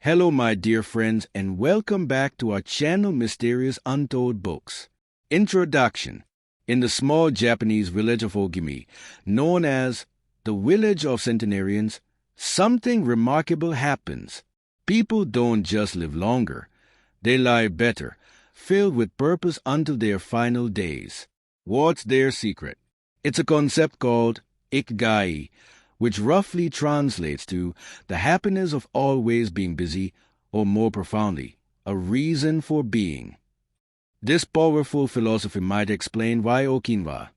Hello, my dear friends, and welcome back to our channel Mysterious Untold Books. Introduction. In the small Japanese village of Ogimi, known as the Village of Centenarians, something remarkable happens. People don't just live longer, they live better, filled with purpose until their final days. What's their secret? It's a concept called IKIGAI, which roughly translates to the happiness of always being busy, or more profoundly, a reason for being. This powerful philosophy might explain why Okinawa,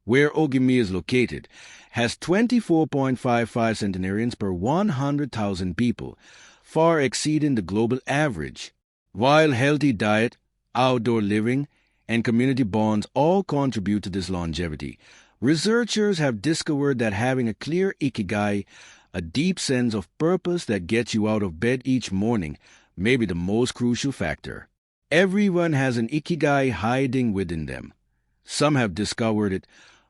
where Ogimi is located, has 24.55 centenarians per 100,000 people, far exceeding the global average. While healthy diet, outdoor living, and community bonds all contribute to this longevity, researchers have discovered that having a clear ikigai, a deep sense of purpose that gets you out of bed each morning, may be the most crucial factor. Everyone has an ikigai hiding within them. Some have discovered it,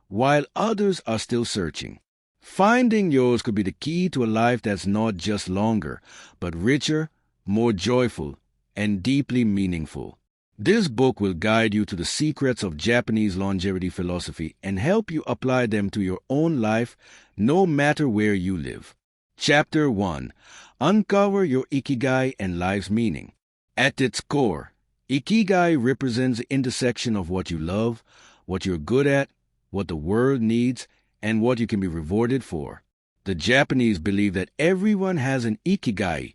while others are still searching. Finding yours could be the key to a life that's not just longer, but richer, more joyful, and deeply meaningful. This book will guide you to the secrets of Japanese longevity philosophy and help you apply them to your own life, no matter where you live. Chapter 1. Uncover your ikigai and life's meaning. At its core, ikigai represents the intersection of what you love, what you're good at, what the world needs, and what you can be rewarded for. The Japanese believe that everyone has an ikigai,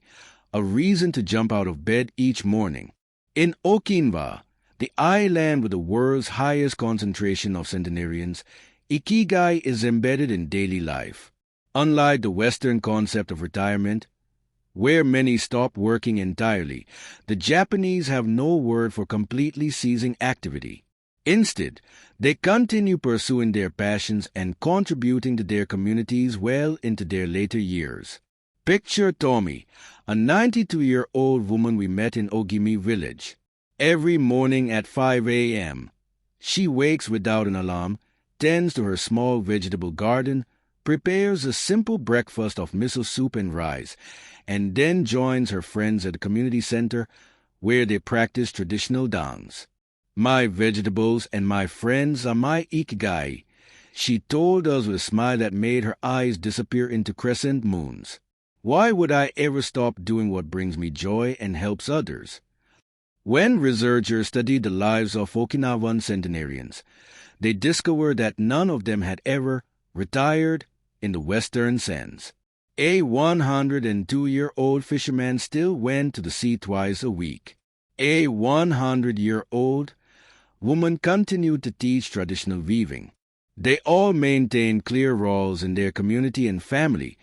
a reason to jump out of bed each morning. In Okinawa, the island with the world's highest concentration of centenarians, ikigai is embedded in daily life. Unlike the Western concept of retirement, where many stop working entirely, the Japanese have no word for completely ceasing activity. Instead, they continue pursuing their passions and contributing to their communities well into their later years. Picture Tommy, a 92-year-old woman we met in Ogimi village. Every morning at 5 a.m., she wakes without an alarm, tends to her small vegetable garden, prepares a simple breakfast of miso soup and rice, and then joins her friends at the community center where they practice traditional dance. "My vegetables and my friends are my ikigai," she told us with a smile that made her eyes disappear into crescent moons. Why would I ever stop doing what brings me joy and helps others? When researchers studied the lives of Okinawan centenarians, they discovered that none of them had ever retired in the Western sense. A 102-year-old fisherman still went to the sea twice a week. A 100-year-old woman continued to teach traditional weaving. They all maintained clear roles in their community and family,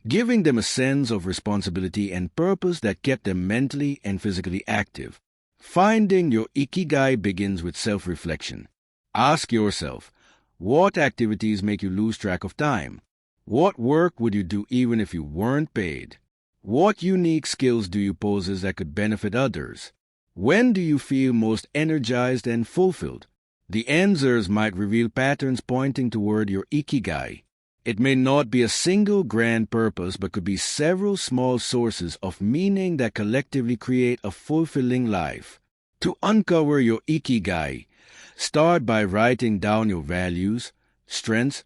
giving them a sense of responsibility and purpose that kept them mentally and physically active. Finding your ikigai begins with self-reflection. Ask yourself, what activities make you lose track of time? What work would you do even if you weren't paid? What unique skills do you possess that could benefit others? When do you feel most energized and fulfilled? The answers might reveal patterns pointing toward your ikigai. It may not be a single grand purpose, but could be several small sources of meaning that collectively create a fulfilling life. To uncover your ikigai, start by writing down your values, strengths,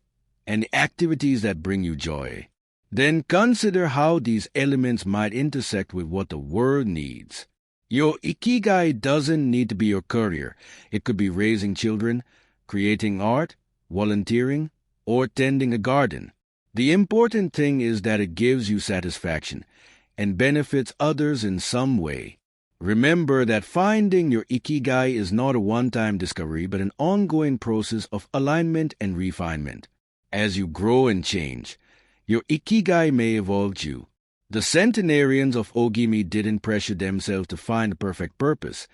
and the activities that bring you joy. Then consider how these elements might intersect with what the world needs. Your ikigai doesn't need to be your career. It could be raising children, creating art, volunteering, or tending a garden. The important thing is that it gives you satisfaction and benefits others in some way. Remember that finding your ikigai is not a one-time discovery, but an ongoing process of alignment and refinement. As you grow and change, your ikigai may evolve you. The centenarians of Ogimi didn't pressure themselves to find the perfect purpose.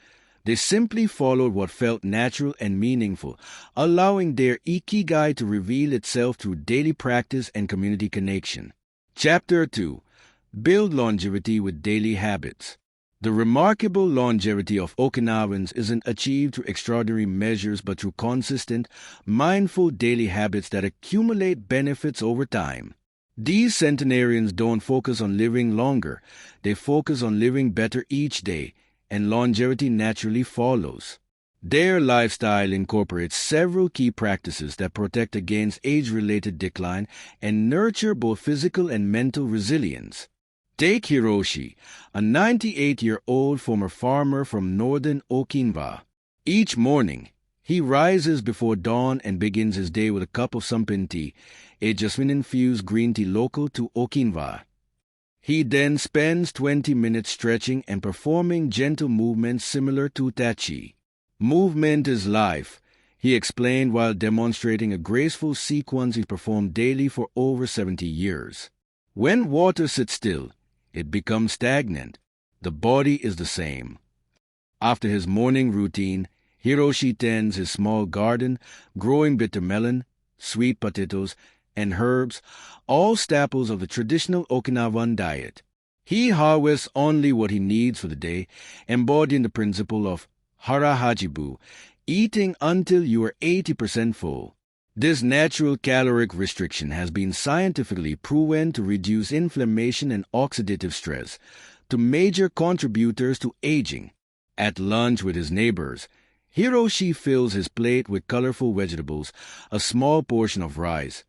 They simply followed what felt natural and meaningful, allowing their ikigai to reveal itself through daily practice and community connection. Chapter 2. Build longevity with daily habits. The remarkable longevity of Okinawans isn't achieved through extraordinary measures but through consistent, mindful daily habits that accumulate benefits over time. These centenarians don't focus on living longer, they focus on living better each day, and longevity naturally follows. Their lifestyle incorporates several key practices that protect against age-related decline and nurture both physical and mental resilience. Take Hiroshi, a 98-year-old former farmer from northern Okinawa. Each morning, he rises before dawn and begins his day with a cup of sumpin tea, a jasmine-infused green tea local to Okinawa. He then spends 20 minutes stretching and performing gentle movements similar to Tai Chi. Movement is life, he explained while demonstrating a graceful sequence he performed daily for over 70 years. When water sits still, it becomes stagnant. The body is the same. After his morning routine, Hiroshi tends his small garden, growing bitter melon, sweet potatoes, and herbs, all staples of the traditional Okinawan diet. He harvests only what he needs for the day, embodying the principle of hara hajibu, eating until you are 80% full. This natural caloric restriction has been scientifically proven to reduce inflammation and oxidative stress, two major contributors to aging. At lunch with his neighbors, Hiroshi fills his plate with colorful vegetables, a small portion of rice,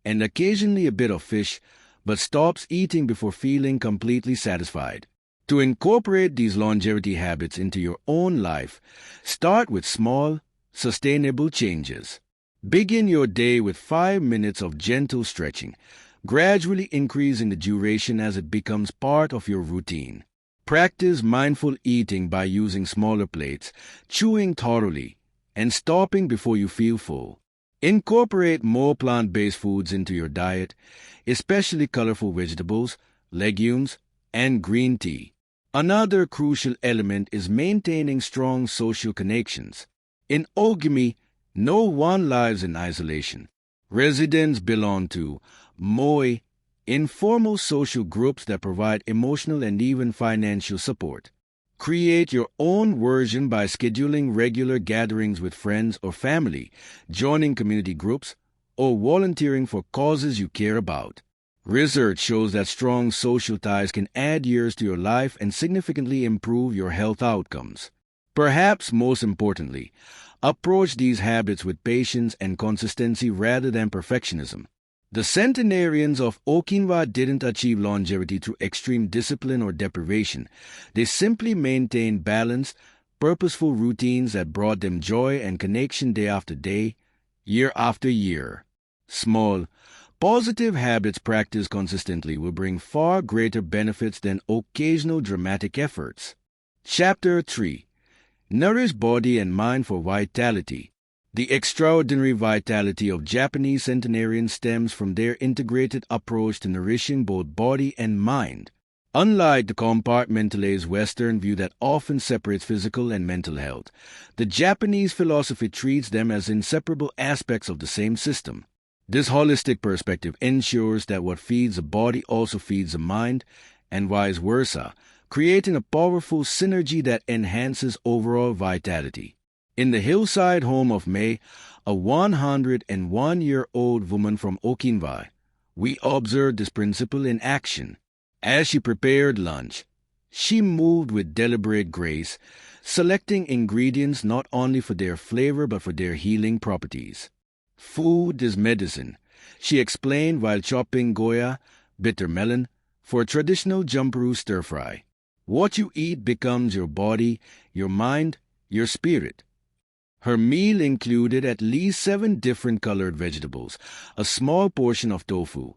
and occasionally a bit of fish, but stops eating before feeling completely satisfied. To incorporate these longevity habits into your own life, start with small, sustainable changes. Begin your day with 5 minutes of gentle stretching, gradually increasing the duration as it becomes part of your routine. Practice mindful eating by using smaller plates, chewing thoroughly, and stopping before you feel full. Incorporate more plant-based foods into your diet, especially colorful vegetables, legumes, and green tea. Another crucial element is maintaining strong social connections. In Ogimi, no one lives in isolation. Residents belong to moi, informal social groups that provide emotional and even financial support. Create your own version by scheduling regular gatherings with friends or family, joining community groups, or volunteering for causes you care about. Research shows that strong social ties can add years to your life and significantly improve your health outcomes. Perhaps most importantly, approach these habits with patience and consistency rather than perfectionism. The centenarians of Okinawa didn't achieve longevity through extreme discipline or deprivation. They simply maintained balanced, purposeful routines that brought them joy and connection day after day, year after year. Small, positive habits practiced consistently will bring far greater benefits than occasional dramatic efforts. Chapter 3. Nourish body and mind for vitality. The extraordinary vitality of Japanese centenarians stems from their integrated approach to nourishing both body and mind. Unlike the compartmentalized Western view that often separates physical and mental health, the Japanese philosophy treats them as inseparable aspects of the same system. This holistic perspective ensures that what feeds the body also feeds the mind, and vice versa, creating a powerful synergy that enhances overall vitality. In the hillside home of May, a 101-year-old woman from Okinawa, we observed this principle in action. As she prepared lunch, she moved with deliberate grace, selecting ingredients not only for their flavor but for their healing properties. Food is medicine, she explained while chopping goya, bitter melon, for a traditional jumperu stir-fry. What you eat becomes your body, your mind, your spirit. Her meal included at least 7 different colored vegetables, a small portion of tofu,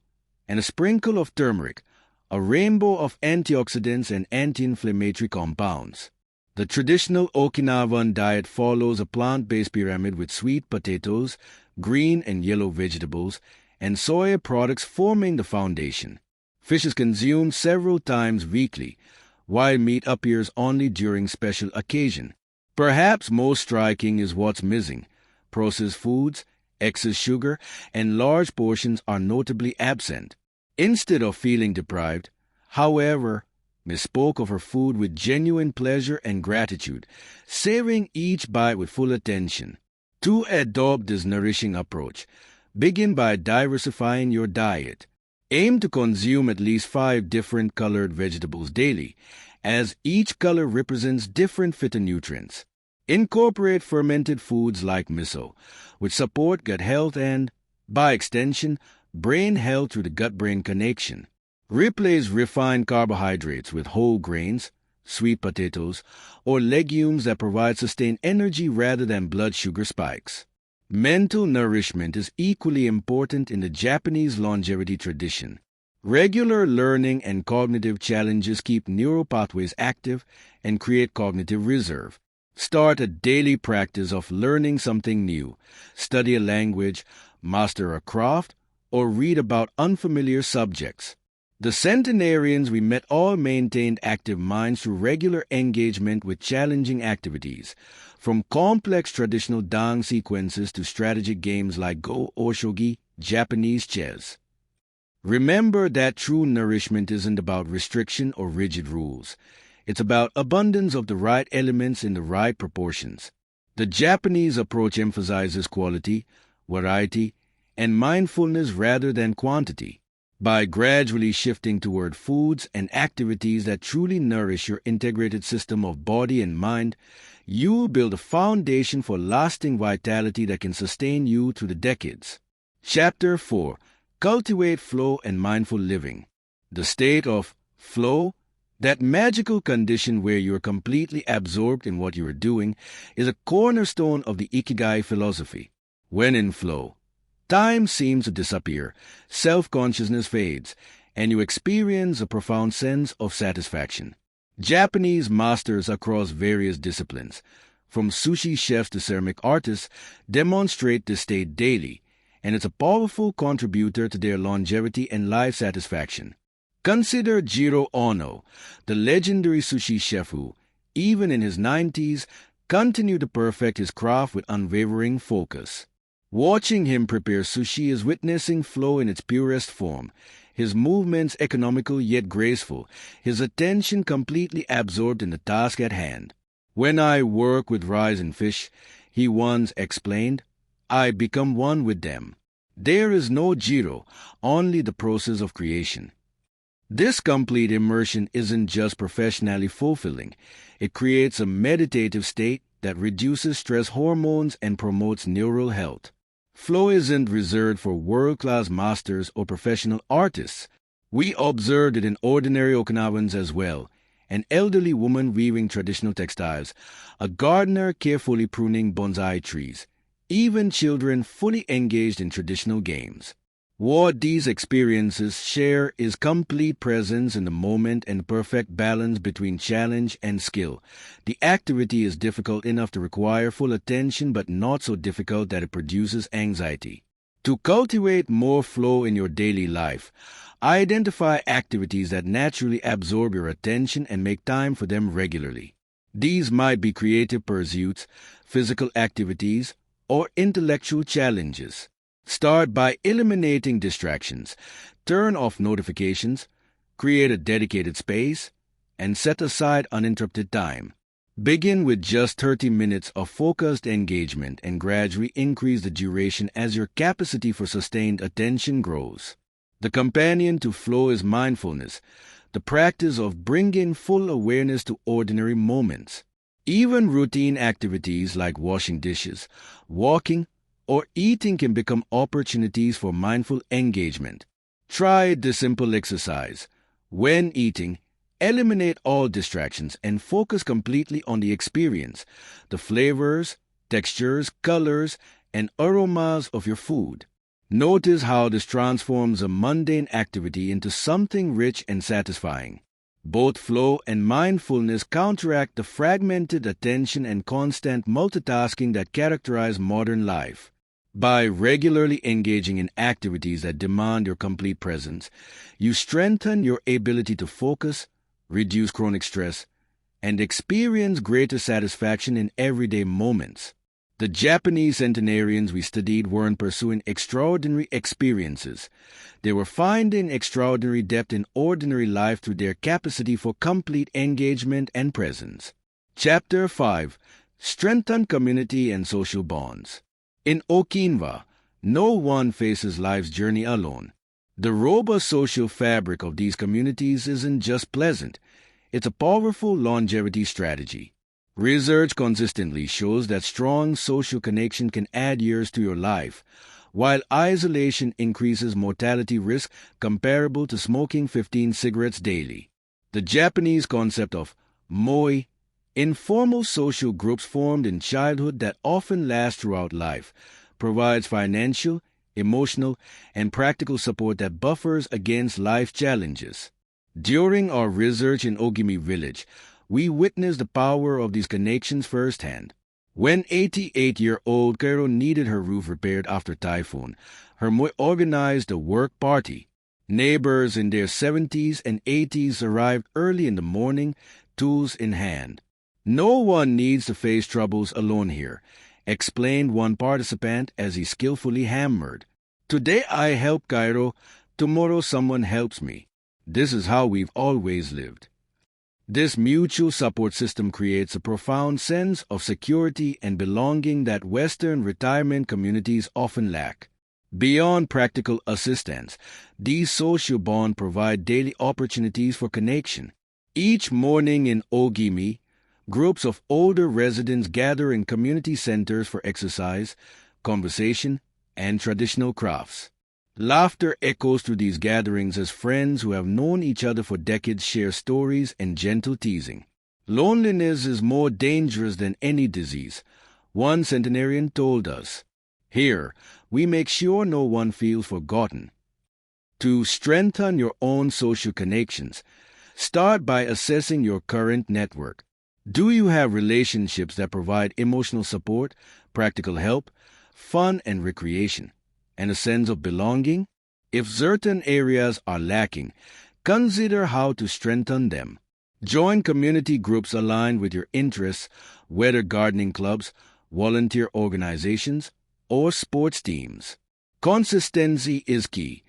and a sprinkle of turmeric, a rainbow of antioxidants and anti-inflammatory compounds. The traditional Okinawan diet follows a plant-based pyramid with sweet potatoes, green and yellow vegetables, and soya products forming the foundation. Fish is consumed several times weekly, while meat appears only during special occasion. Perhaps most striking is what's missing. Processed foods, excess sugar, and large portions are notably absent. Instead of feeling deprived, however, Miss spoke of her food with genuine pleasure and gratitude, savoring each bite with full attention. To adopt this nourishing approach, begin by diversifying your diet. Aim to consume at least 5 different colored vegetables daily, as each color represents different phytonutrients. Incorporate fermented foods like miso, which support gut health and, by extension, brain health through the gut-brain connection. Replace refined carbohydrates with whole grains, sweet potatoes, or legumes that provide sustained energy rather than blood sugar spikes. Mental nourishment is equally important in the Japanese longevity tradition. Regular learning and cognitive challenges keep neural pathways active and create cognitive reserve. Start a daily practice of learning something new, study a language, master a craft, or read about unfamiliar subjects. The centenarians we met all maintained active minds through regular engagement with challenging activities, from complex traditional dang sequences to strategic games like Go or Shogi, Japanese chess. Remember that true nourishment isn't about restriction or rigid rules. It's about abundance of the right elements in the right proportions. The Japanese approach emphasizes quality, variety, and mindfulness rather than quantity. By gradually shifting toward foods and activities that truly nourish your integrated system of body and mind, you will build a foundation for lasting vitality that can sustain you through the decades. Chapter 4. Cultivate Flow and Mindful Living. The state of flow, that magical condition where you are completely absorbed in what you are doing, is a cornerstone of the Ikigai philosophy. When in flow, time seems to disappear, self-consciousness fades, and you experience a profound sense of satisfaction. Japanese masters across various disciplines, from sushi chefs to ceramic artists, demonstrate this state daily, and it's a powerful contributor to their longevity and life satisfaction. Consider Jiro Ono, the legendary sushi chef who, even in his 90s, continued to perfect his craft with unwavering focus. Watching him prepare sushi is witnessing flow in its purest form, his movements economical yet graceful, his attention completely absorbed in the task at hand. When I work with rice and fish, he once explained, I become one with them. There is no Jiro, only the process of creation. This complete immersion isn't just professionally fulfilling. It creates a meditative state that reduces stress hormones and promotes neural health. Flow isn't reserved for world-class masters or professional artists. We observed it in ordinary Okinawans as well. An elderly woman weaving traditional textiles, a gardener carefully pruning bonsai trees, even children fully engaged in traditional games. What these experiences share is complete presence in the moment and perfect balance between challenge and skill. The activity is difficult enough to require full attention but not so difficult that it produces anxiety. To cultivate more flow in your daily life, identify activities that naturally absorb your attention and make time for them regularly. These might be creative pursuits, physical activities, or intellectual challenges. Start by eliminating distractions, turn off notifications, create a dedicated space, and set aside uninterrupted time. Begin with just 30 minutes of focused engagement and gradually increase the duration as your capacity for sustained attention grows. The companion to flow is mindfulness, the practice of bringing full awareness to ordinary moments. Even routine activities like washing dishes, walking, or eating can become opportunities for mindful engagement. Try this simple exercise. When eating, eliminate all distractions and focus completely on the experience, the flavors, textures, colors, and aromas of your food. Notice how this transforms a mundane activity into something rich and satisfying. Both flow and mindfulness counteract the fragmented attention and constant multitasking that characterize modern life. By regularly engaging in activities that demand your complete presence, you strengthen your ability to focus, reduce chronic stress, and experience greater satisfaction in everyday moments. The Japanese centenarians we studied weren't pursuing extraordinary experiences. They were finding extraordinary depth in ordinary life through their capacity for complete engagement and presence. Chapter 5. Strengthen Community and Social Bonds. In Okinawa, no one faces life's journey alone. The robust social fabric of these communities isn't just pleasant, it's a powerful longevity strategy. Research consistently shows that strong social connection can add years to your life, while isolation increases mortality risk comparable to smoking 15 cigarettes daily. The Japanese concept of moi, informal social groups formed in childhood that often last throughout life, provides financial, emotional, and practical support that buffers against life challenges. During our research in Ogimi village, we witnessed the power of these connections firsthand. When 88-year-old Kero needed her roof repaired after typhoon, her moi organized a work party. Neighbors in their 70s and 80s arrived early in the morning, tools in hand. "No one needs to face troubles alone here," explained one participant as he skillfully hammered. "Today I help Cairo, tomorrow someone helps me. This is how we've always lived." This mutual support system creates a profound sense of security and belonging that Western retirement communities often lack. Beyond practical assistance, these social bonds provide daily opportunities for connection. Each morning in Ogimi, groups of older residents gather in community centers for exercise, conversation, and traditional crafts. Laughter echoes through these gatherings as friends who have known each other for decades share stories and gentle teasing. Loneliness is more dangerous than any disease, one centenarian told us. Here, we make sure no one feels forgotten. To strengthen your own social connections, start by assessing your current network. Do you have relationships that provide emotional support, practical help, fun and recreation, and a sense of belonging? If certain areas are lacking, consider how to strengthen them. Join community groups aligned with your interests, whether gardening clubs, volunteer organizations, or sports teams. Consistency is key.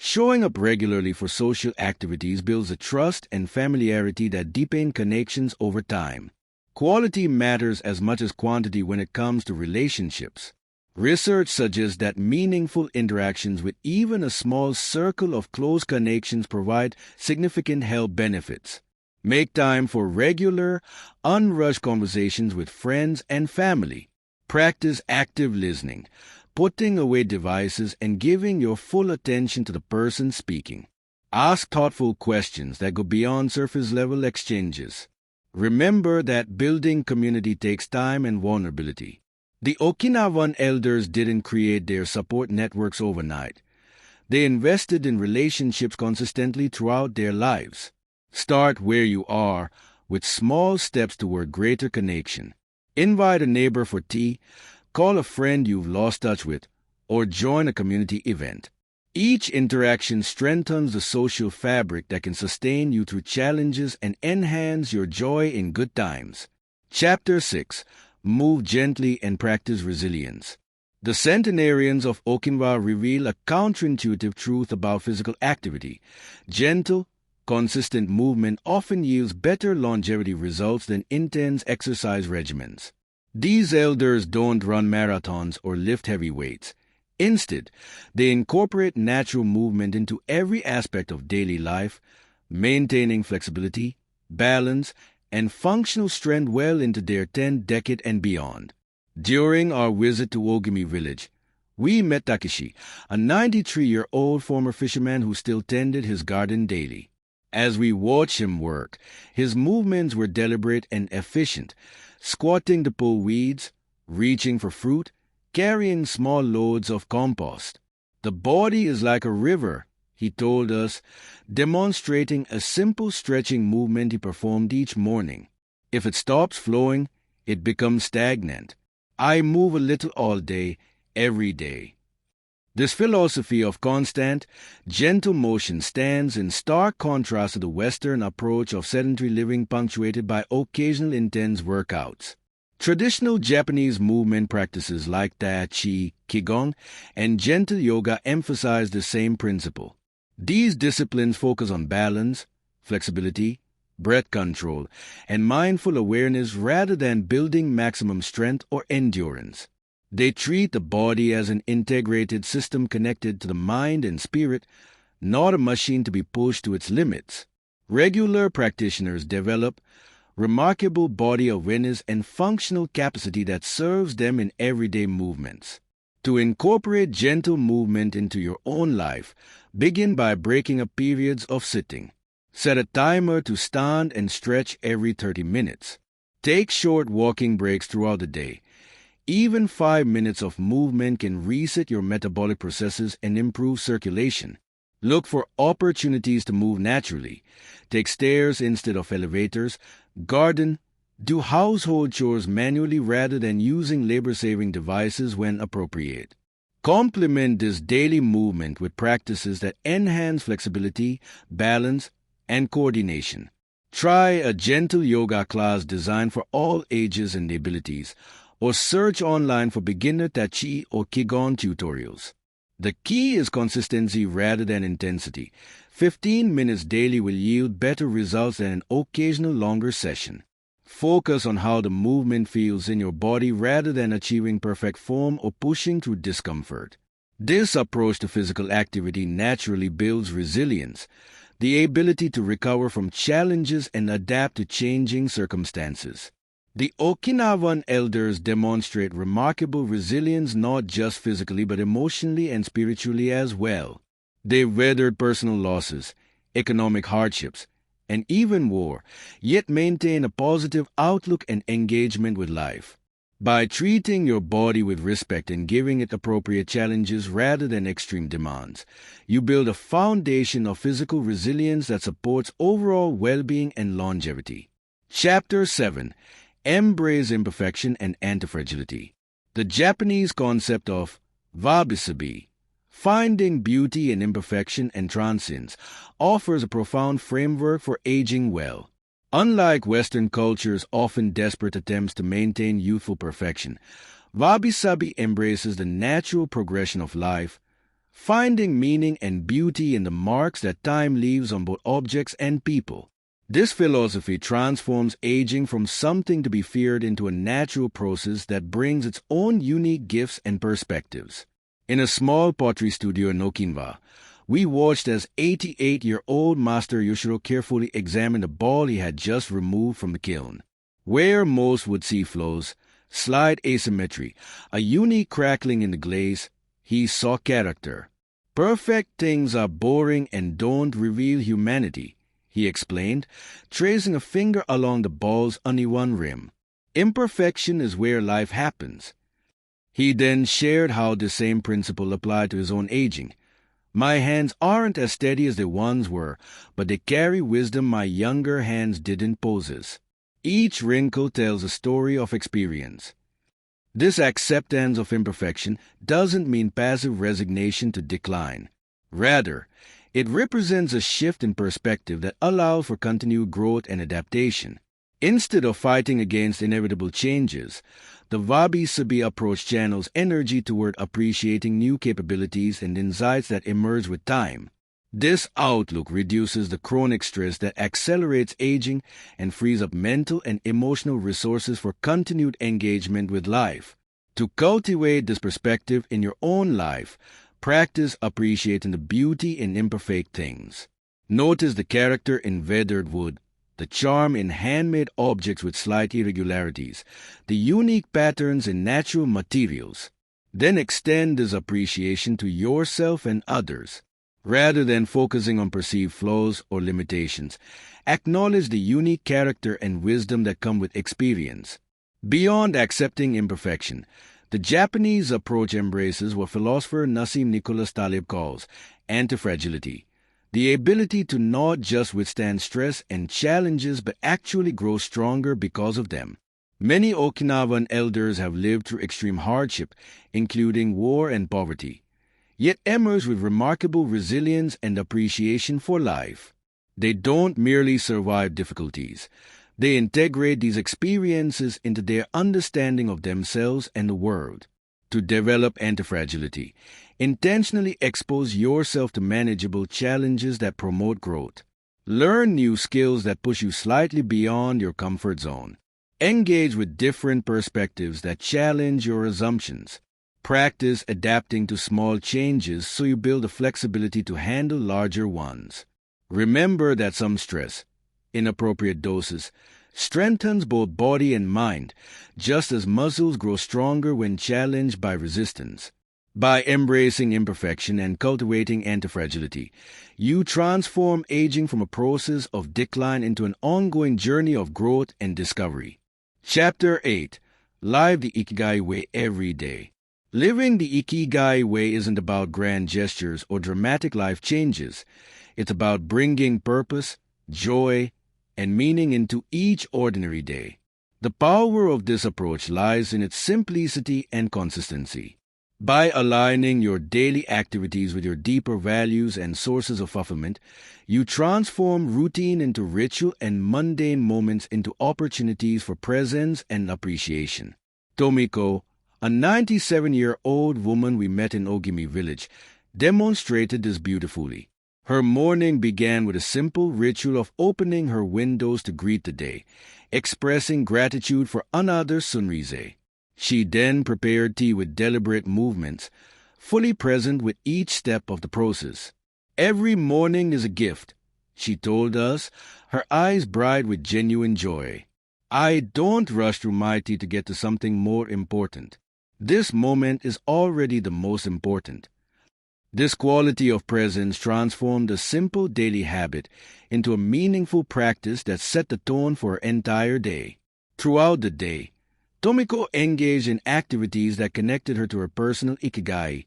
Showing up regularly for social activities builds a trust and familiarity that deepen connections over time. Quality matters as much as quantity when it comes to relationships. Research suggests that meaningful interactions with even a small circle of close connections provide significant health benefits. Make time for regular, unrushed conversations with friends and family. Practice active listening, putting away devices and giving your full attention to the person speaking. Ask thoughtful questions that go beyond surface-level exchanges. Remember that building community takes time and vulnerability. The Okinawan elders didn't create their support networks overnight. They invested in relationships consistently throughout their lives. Start where you are, with small steps toward greater connection. Invite a neighbor for tea, call a friend you've lost touch with, or join a community event. Each interaction strengthens the social fabric that can sustain you through challenges and enhance your joy in good times. Chapter 6. Move gently and practice resilience. The centenarians of Okinawa reveal a counterintuitive truth about physical activity. Gentle, consistent movement often yields better longevity results than intense exercise regimens. These elders don't run marathons or lift heavy weights. Instead, they incorporate natural movement into every aspect of daily life, maintaining flexibility, balance, and functional strength well into their 10th decade and beyond. During our visit to Ogimi village, we met Takeshi, a 93-year-old former fisherman who still tended his garden daily. As we watched him work, his movements were deliberate and efficient, squatting to pull weeds, reaching for fruit, carrying small loads of compost. "The body is like a river," he told us, demonstrating a simple stretching movement he performed each morning. "If it stops flowing, it becomes stagnant. I move a little all day, every day." This philosophy of constant, gentle motion stands in stark contrast to the Western approach of sedentary living punctuated by occasional intense workouts. Traditional Japanese movement practices like Tai Chi, Qigong, and gentle yoga emphasize the same principle. These disciplines focus on balance, flexibility, breath control, and mindful awareness rather than building maximum strength or endurance. They treat the body as an integrated system connected to the mind and spirit, not a machine to be pushed to its limits. Regular practitioners develop remarkable body awareness and functional capacity that serves them in everyday movements. To incorporate gentle movement into your own life, begin by breaking up periods of sitting. Set a timer to stand and stretch every 30 minutes. Take short walking breaks throughout the day. Even 5 minutes of movement can reset your metabolic processes and improve circulation. Look for opportunities to move naturally. Take stairs instead of elevators. Garden. Do household chores manually rather than using labor-saving devices when appropriate. Complement this daily movement with practices that enhance flexibility, balance, and coordination. Try a gentle yoga class designed for all ages and abilities, or search online for beginner Tai Chi or Qigong tutorials. The key is consistency rather than intensity. 15 minutes daily will yield better results than an occasional longer session. Focus on how the movement feels in your body rather than achieving perfect form or pushing through discomfort. This approach to physical activity naturally builds resilience, the ability to recover from challenges and adapt to changing circumstances. The Okinawan elders demonstrate remarkable resilience not just physically but emotionally and spiritually as well. They weathered personal losses, economic hardships, and even war, yet maintain a positive outlook and engagement with life. By treating your body with respect and giving it appropriate challenges rather than extreme demands, you build a foundation of physical resilience that supports overall well-being and longevity. Chapter 7. Embrace Imperfection and Antifragility. The Japanese concept of wabi-sabi, finding beauty in imperfection and transience, offers a profound framework for aging well. Unlike Western culture's often desperate attempts to maintain youthful perfection, wabi-sabi embraces the natural progression of life, finding meaning and beauty in the marks that time leaves on both objects and people. This philosophy transforms aging from something to be feared into a natural process that brings its own unique gifts and perspectives. In a small pottery studio in Okinawa, we watched as 88-year-old Master Yoshiro carefully examined a ball he had just removed from the kiln. Where most would see flaws, slight asymmetry, a unique crackling in the glaze, he saw character. Perfect things are boring and don't reveal humanity, he explained, tracing a finger along the ball's uneven rim. Imperfection is where life happens. He then shared how the same principle applied to his own aging. My hands aren't as steady as they once were, but they carry wisdom my younger hands didn't possess. Each wrinkle tells a story of experience. This acceptance of imperfection doesn't mean passive resignation to decline. Rather, it represents a shift in perspective that allows for continued growth and adaptation. Instead of fighting against inevitable changes, the wabi-sabi approach channels energy toward appreciating new capabilities and insights that emerge with time. This outlook reduces the chronic stress that accelerates aging and frees up mental and emotional resources for continued engagement with life. To cultivate this perspective in your own life, practice appreciating the beauty in imperfect things. Notice the character in weathered wood, the charm in handmade objects with slight irregularities, the unique patterns in natural materials. Then extend this appreciation to yourself and others. Rather than focusing on perceived flaws or limitations, acknowledge the unique character and wisdom that come with experience. Beyond accepting imperfection, the Japanese approach embraces what philosopher Nassim Nicholas Taleb calls antifragility, the ability to not just withstand stress and challenges but actually grow stronger because of them. Many Okinawan elders have lived through extreme hardship, including war and poverty, yet emerge with remarkable resilience and appreciation for life. They don't merely survive difficulties. They integrate these experiences into their understanding of themselves and the world. To develop antifragility, intentionally expose yourself to manageable challenges that promote growth. Learn new skills that push you slightly beyond your comfort zone. Engage with different perspectives that challenge your assumptions. Practice adapting to small changes so you build the flexibility to handle larger ones. Remember that some stress, inappropriate doses, strengthens both body and mind, just as muscles grow stronger when challenged by resistance. By embracing imperfection and cultivating antifragility, you transform aging from a process of decline into an ongoing journey of growth and discovery. Chapter 8. Live the Ikigai Way every day. Living the Ikigai Way isn't about grand gestures or dramatic life changes. It's about bringing purpose, joy, and meaning into each ordinary day. The power of this approach lies in its simplicity and consistency. By aligning your daily activities with your deeper values and sources of fulfillment, you transform routine into ritual and mundane moments into opportunities for presence and appreciation. Tomiko, a 97-year-old woman we met in Ogimi village, demonstrated this beautifully. Her morning began with a simple ritual of opening her windows to greet the day, expressing gratitude for another sunrise. She then prepared tea with deliberate movements, fully present with each step of the process. Every morning is a gift, she told us, her eyes bright with genuine joy. I don't rush through my tea to get to something more important. This moment is already the most important. This quality of presence transformed a simple daily habit into a meaningful practice that set the tone for her entire day. Throughout the day, Tomiko engaged in activities that connected her to her personal ikigai,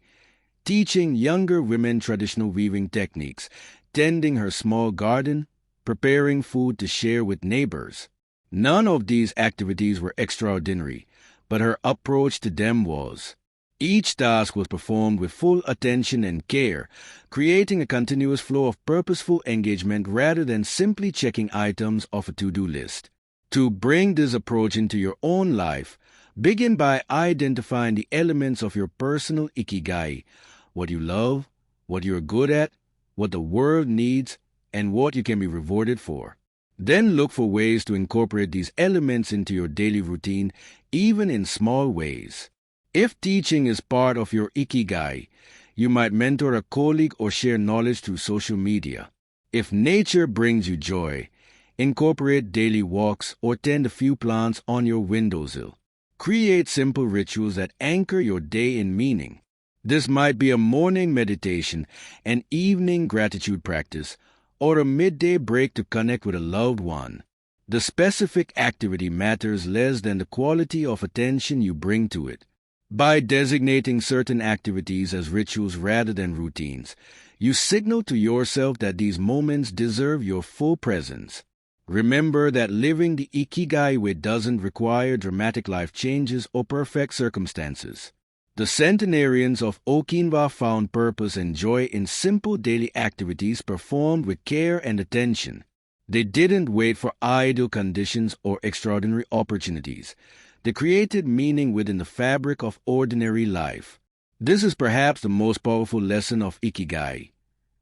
teaching younger women traditional weaving techniques, tending her small garden, preparing food to share with neighbors. None of these activities were extraordinary, but her approach to them was. Each task was performed with full attention and care, creating a continuous flow of purposeful engagement rather than simply checking items off a to-do list. To bring this approach into your own life, begin by identifying the elements of your personal ikigai, what you love, what you're good at, what the world needs, and what you can be rewarded for. Then look for ways to incorporate these elements into your daily routine, even in small ways. If teaching is part of your ikigai, you might mentor a colleague or share knowledge through social media. If nature brings you joy, incorporate daily walks or tend a few plants on your windowsill. Create simple rituals that anchor your day in meaning. This might be a morning meditation, an evening gratitude practice, or a midday break to connect with a loved one. The specific activity matters less than the quality of attention you bring to it. By designating certain activities as rituals rather than routines, you signal to yourself that these moments deserve your full presence. Remember that living the Ikigai way doesn't require dramatic life changes or perfect circumstances. The centenarians of Okinawa found purpose and joy in simple daily activities performed with care and attention. They didn't wait for ideal conditions or extraordinary opportunities. They created meaning within the fabric of ordinary life. This is perhaps the most powerful lesson of Ikigai.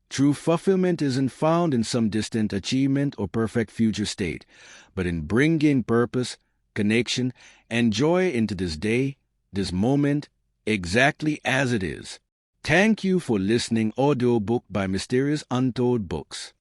True fulfillment isn't found in some distant achievement or perfect future state, but in bringing purpose, connection, and joy into this day, this moment, exactly as it is. Thank you for listening. Audiobook by Mysterious Untold Books.